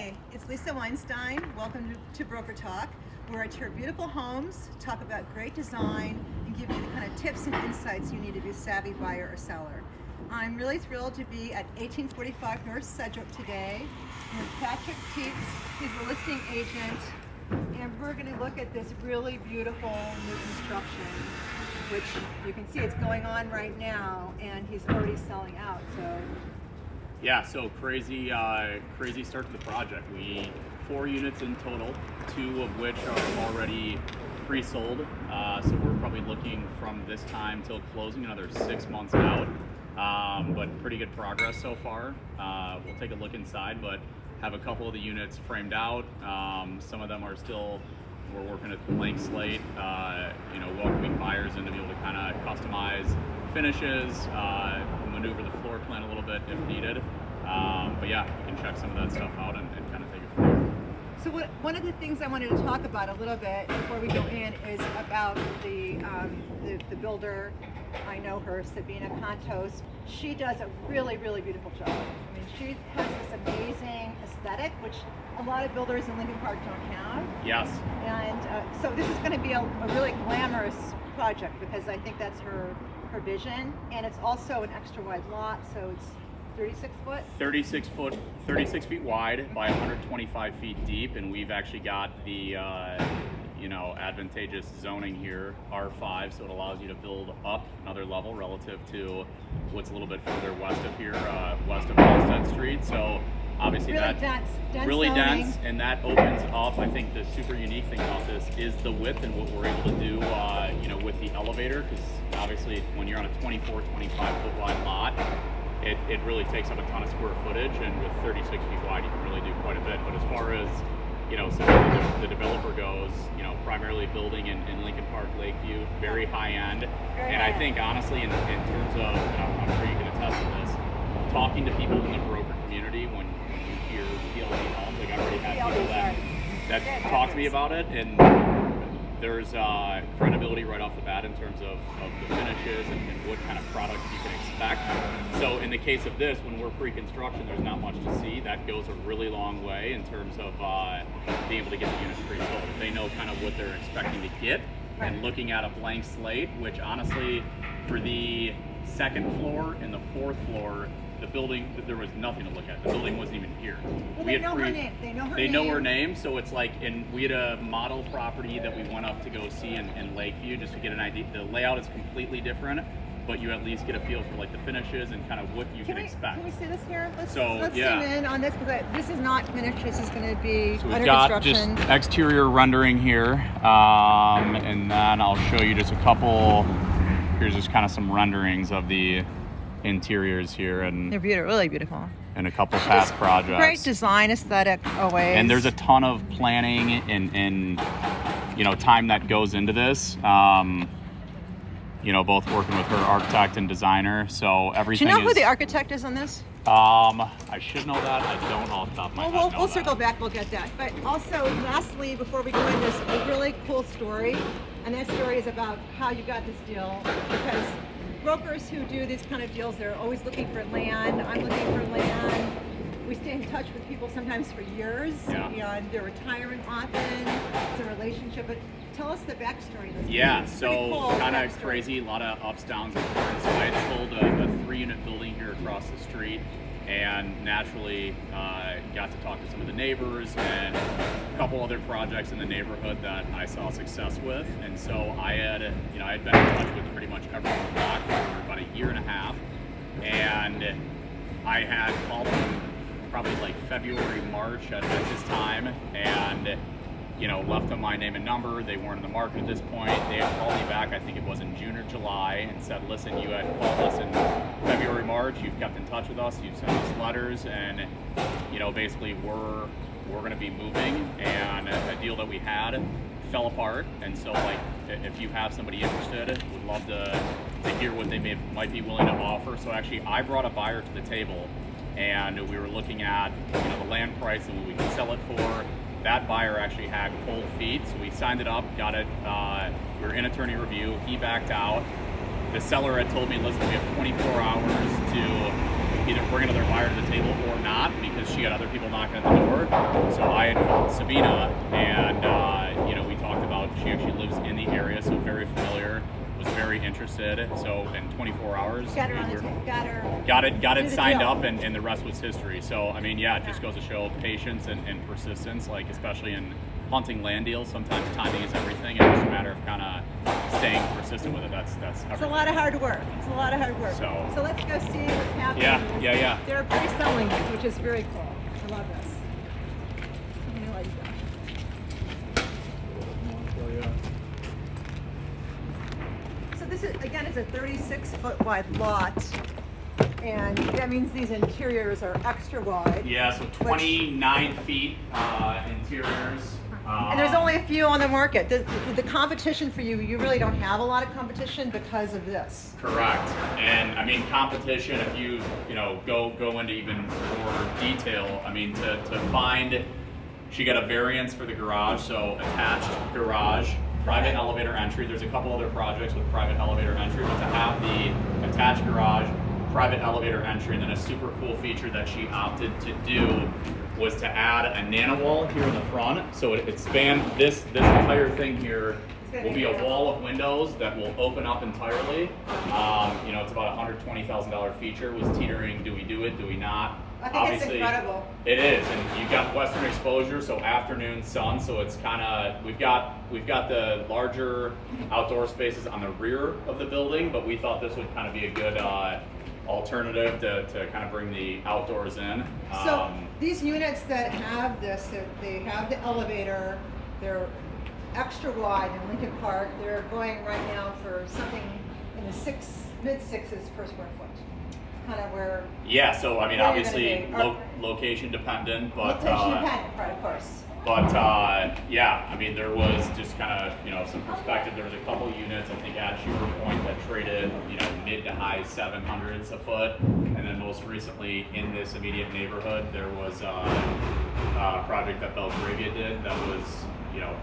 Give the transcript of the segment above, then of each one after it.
Hi, it's Lisa Weinstein. Welcome to Broker Talk, where I tour beautiful homes, talk about great design, and give you the kind of tips and insights you need to be a savvy buyer or seller. I'm really thrilled to be at 1845 North Sedgwick today with Patrick Teets. He's the listing agent, and we're going to look at this really beautiful new construction, which you can see it's going on right now, and he's already selling out. Yeah, so crazy start to the project. 4 units in total, 2 of which are already pre-sold. So we're probably looking from this time till closing another 6 months out. But pretty good progress so far. We'll take a look inside, but have a couple of the units framed out. Some of them are still, we're working at the blank slate, welcoming buyers in to be able to kind of customize finishes, maneuver the floor plan a little bit if needed. But yeah, we can check some of that stuff out and kind of take it from there. So one of the things I wanted to talk about a little bit before we go in is about the builder. I know her, Sabina Contos. She does a really, really beautiful job. I mean, she has this amazing aesthetic, which a lot of builders in Lincoln Park don't have. Yes. And so this is going to be a really glamorous project because I think that's her vision. And it's also an extra wide lot, so it's 36 foot? 36 feet wide by 125 feet deep, and we've actually got the advantageous zoning here, R5, so it allows you to build up another level relative to what's a little bit further west of here, west of Halstead Street. So obviously really dense, zoning. and that opens up. I think the super unique thing about this is the width and what we're able to do, with the elevator, because obviously when you're on a 24, 25 foot wide lot, it really takes up a ton of square footage, and with 36 feet wide, you can really do quite a bit. But as far as the developer goes, primarily building in Lincoln Park, Lakeview, very high end. And I think honestly, in terms of, I'm sure you can attest to this, talking to people in the broker community, when you hear PLD Homes, like I've already had people that talk to me about it, and there's credibility right off the bat in terms of the finishes and what kind of product you can expect. So in the case of this, when we're pre-construction, there's not much to see. That goes a really long way in terms of being able to get the units pre-sold. They know kind of what they're expecting to get, and looking at a blank slate, which honestly, for the second floor and the fourth floor, the building, there was nothing to look at. The building wasn't even here. Well, they know her name. They know her name, so it's like, and we had a model property that we went up to go see in Lakeview just to get an idea. The layout is completely different, but you at least get a feel for like the finishes and kind of what you can expect. Can we see this here? Let's yeah. zoom in on this, because this is not finished. This is going to be so we've under got construction. Just exterior rendering here, and then I'll show you just a couple. Here's just kind of some renderings of the interiors here, and they're beautiful, really beautiful. And a couple past projects. Great design aesthetic always. And there's a ton of planning and time that goes into this. Both working with her architect and designer, so everything. Do you know who the architect is on this? I should know that. I don't off the top of my head. We'll circle back. We'll get that. But also, lastly, before we go into this, a really cool story, and that story is about how you got this deal, because brokers who do these kind of deals, they're always looking for land. I'm looking for land. We stay in touch with people sometimes for years. Yeah. And they're retiring often. It's a relationship. But tell us the backstory. Yeah, so cool kind of crazy, a lot of ups, downs, and turns. So I had sold a 3-unit building here across the street, and naturally got to talk to some of the neighbors and a couple other projects in the neighborhood that I saw success with. And so I had been in touch with pretty much everyone on the block for about a year and a half, and I had called them probably like February, March at this time, and left them my name and number. They weren't in the market at this point. They had called me back, I think it was in June or July, and said, listen, you had called us in February, March, you've kept in touch with us, you've sent us letters, and basically we're going to be moving, and a deal that we had fell apart. And so if you have somebody interested, would love to hear what they might be willing to offer. So actually I brought a buyer to the table, and we were looking at the land price and what we could sell it for. That buyer actually had cold feet, so we signed it up, got it. We were in attorney review. He backed out. The seller had told me, listen, we have 24 hours to either bring another buyer to the table or not, because she had other people knocking at the door. So I had called Sabina, and we talked about, she actually lives in the area, so very familiar, was very interested. So in 24 hours, Got her on the got it signed deal. up, and the rest was history. So I mean, yeah, it just goes to show patience and persistence, like especially in hunting land deals. Sometimes timing is everything. It's just a matter of kind of staying persistent with it. That's everything. It's a lot of hard work. So let's go see what's happening. Yeah. They're pre-selling it, which is very cool. I love this. I'm gonna let you go. So this is, again, is a 36-foot wide lot, and that means these interiors are extra wide. Yeah, so 29 feet interiors. And there's only a few on the market. The competition for you really don't have a lot of competition because of this. Correct. And I mean, competition, if you go into even more detail, I mean, to find, she got a variance for the garage, so attached garage, private elevator entry. There's a couple other projects with private elevator entry, but to have the attached garage, private elevator entry, and then a super cool feature that she opted to do was to add a nano wall here in the front. So it spanned this entire thing here will be a wall of windows that will open up entirely. It's about a $120,000 feature. Was teetering, do we do it, do we not? I think Obviously, it's incredible. It is, and you've got western exposure, so afternoon sun, so it's kind of, we've got the larger outdoor spaces on the rear of the building, but we thought this would kind of be a good alternative to kind of bring the outdoors in. So these units that have this, they have the elevator, they're extra wide in Lincoln Park. They're going right now for something in the mid-sixes per square foot. Kind of where. Yeah, so I mean, obviously Or- location dependent, but location dependent, right, of course. But yeah, I mean, there was just kind of some perspective. There was a couple units, I think, at Shooter Point that traded mid to high 700s a foot, and then most recently in this immediate neighborhood, there was a project that Belgravia did that was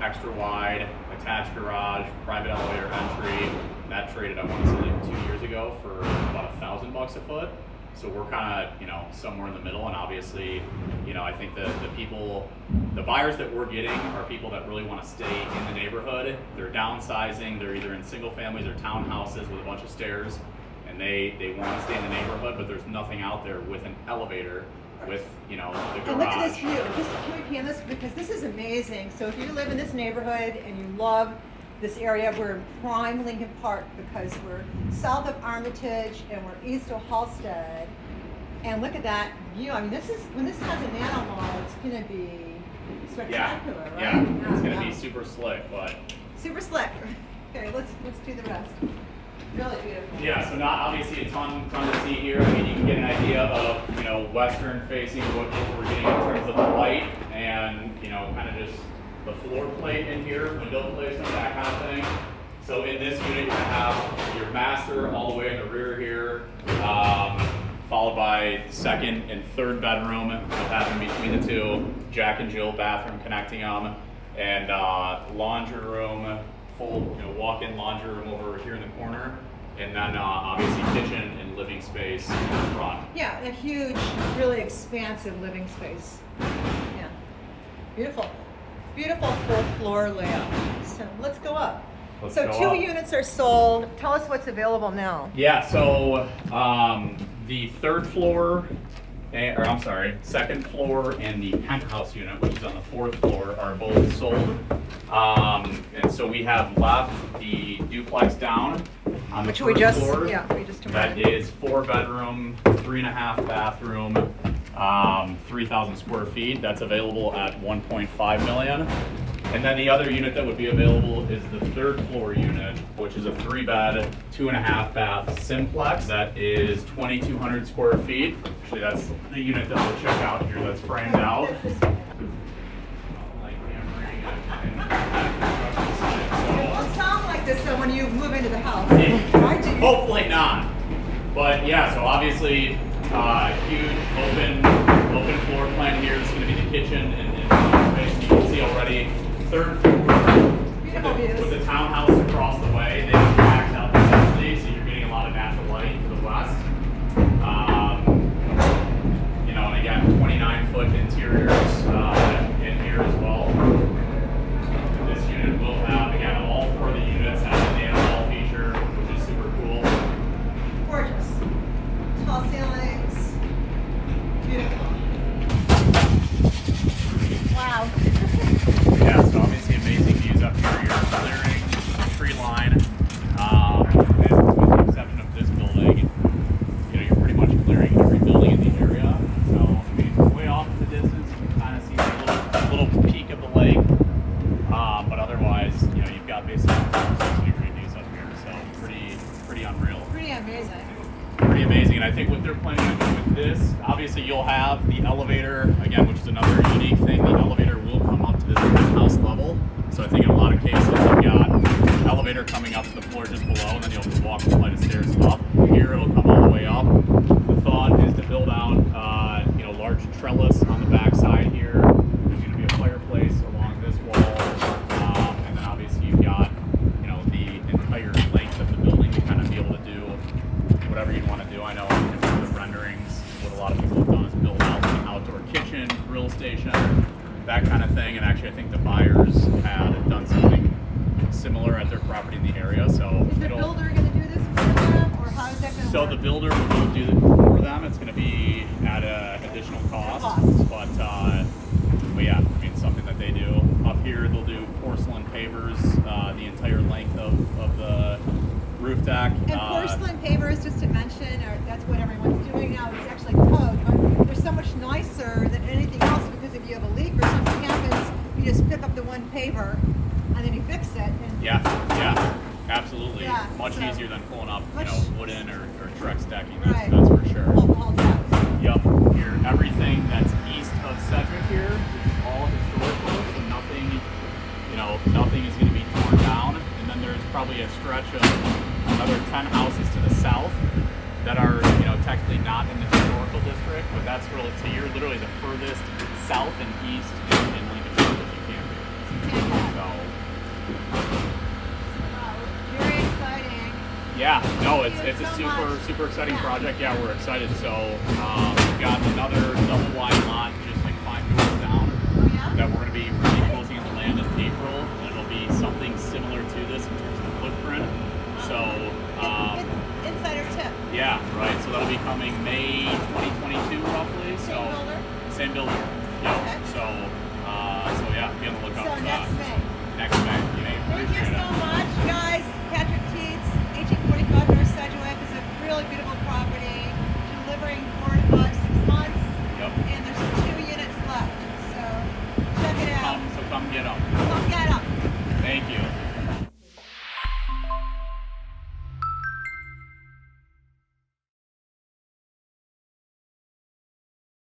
extra wide, attached garage, private elevator entry. That traded, I want to say, like 2 years ago for about $1,000 a foot. So we're kind of, somewhere in the middle, and obviously, I think the buyers that we're getting are people that really want to stay in the neighborhood. They're downsizing. They're either in single families or townhouses with a bunch of stairs, and they want to stay in the neighborhood, but there's nothing out there with an elevator with, the garage. And look at this view. Can we pan this? Because this is amazing. So if you live in this neighborhood and you love this area, we're in prime Lincoln Park because we're south of Armitage and we're east of Halstead. And look at that view. I mean, when this has a nano mall, it's going to be spectacular, right? Yeah, it's going to be super slick, but. Super slick. Okay, let's do the rest. Really beautiful. Yeah, so not obviously a ton to see here. I mean, you can get an idea of, western facing, what we're getting in terms of the light and, kind of just the floor plate in here, window placement, that kind of thing. So in this unit, you have your master all the way in the rear here, followed by second and third bedroom, with bathroom between the two, Jack and Jill bathroom connecting them, and laundry room, full walk-in laundry room over here in the corner, and then obviously kitchen and living space in the front. Yeah, a huge, really expansive living space. Yeah, beautiful. Beautiful full floor layout. So let's go up. So two units are sold. Tell us what's available now. Yeah, so the third floor, second floor and the penthouse unit, which is on the fourth floor, are both sold. And so we have left the duplex down on the first floor. We just that is 4-bedroom, 3.5 bathroom. 3,000 square feet. That's available at 1.5 million. And then the other unit that would be available is the third floor unit, which is a 3-bed, 2.5 bath simplex. That is 2,200 square feet. Actually, that's the unit that we'll check out here that's framed out. It won't sound like this though when you move into the house. Right? Hopefully not. But yeah, so obviously huge open floor plan here. This is going to be the kitchen and space. You can see already third floor with the townhouse across the way. They have maxed out the density, so you're getting a lot of natural light to the west. interiors in here as well. This unit will have, again, all 4 of the units have the data wall feature, which is super cool. Gorgeous. Tall ceilings. Beautiful. Wow. Yeah, so obviously amazing views up here. You're clearing the tree line. And with the exception of this building, you know, you're pretty much clearing every building in the area. So, I mean, way off in the distance, you can kind of see a little peak of the lake. But otherwise, you know, you've got basically 360-degree views up here. So, pretty unreal. Pretty amazing. Pretty amazing. And I think what they're planning on doing with this, obviously you'll have the elevator, again, which is another unique thing. The elevator will come up to this penthouse level. So I think in a lot of cases you've got an elevator coming up to the floor just below, and then you'll have to walk a flight of stairs up. Here it'll come all the way up. The thought is to build out, you know, large trellis on the back side here. There's going to be a fireplace along this wall, and then obviously you've got, you know, the entire length of the building to kind of be able to do whatever you want to do. I know in the renderings, what a lot of people have done is build out an outdoor kitchen, grill station, that kind of thing. And actually, I think the buyers had done something similar at their property in the area. So Is the builder going to do this for them, or how is that going to so work? the builder will do it for them. It's going to be at an additional cost. But yeah, I mean, something that they do. Up here, they'll do porcelain pavers the entire length of the roof deck. And porcelain pavers, just to mention, that's what everyone's doing now. It's actually code, but they're so much nicer than anything else, because if you have a leak or something happens, you just pick up the one paver and then you fix it. And Yeah, absolutely. Yeah, Much so easier than pulling up, you much- know, wooden or Trex decking. Right. That's for sure. All that. Yep. Here, everything that's east of Sedgwick here is all historical, so nothing, you know, nothing is going to be torn down. And then there's probably a stretch of another 10 houses to the south that are, you know, technically not in the historical district, but that's really, so you're literally the furthest south and east in Lincoln County that you can be. So, Very exciting. yeah, no, it's Thank you a so much. super exciting Yeah. project. Yeah, we're excited. So we've got another double wide lot just like 5 doors down Oh, yeah? that we're going to be really closing on the land in April, and it'll be something similar to this in terms of the footprint. So Insider tip. yeah, right. So that'll be coming May 2022 roughly. So Same builder? same builder. Yep. Okay. So yeah, be on the lookout So for next that. May. Next May. You may Thank you appreciate so it. much, guys. Patrick Teets, 1845 North Sedgwick is a really beautiful property. Delivering 4 to 5, 6 months. Yep. And there's 2 units left. So check it out. So come get them. Come get 'em. Thank you.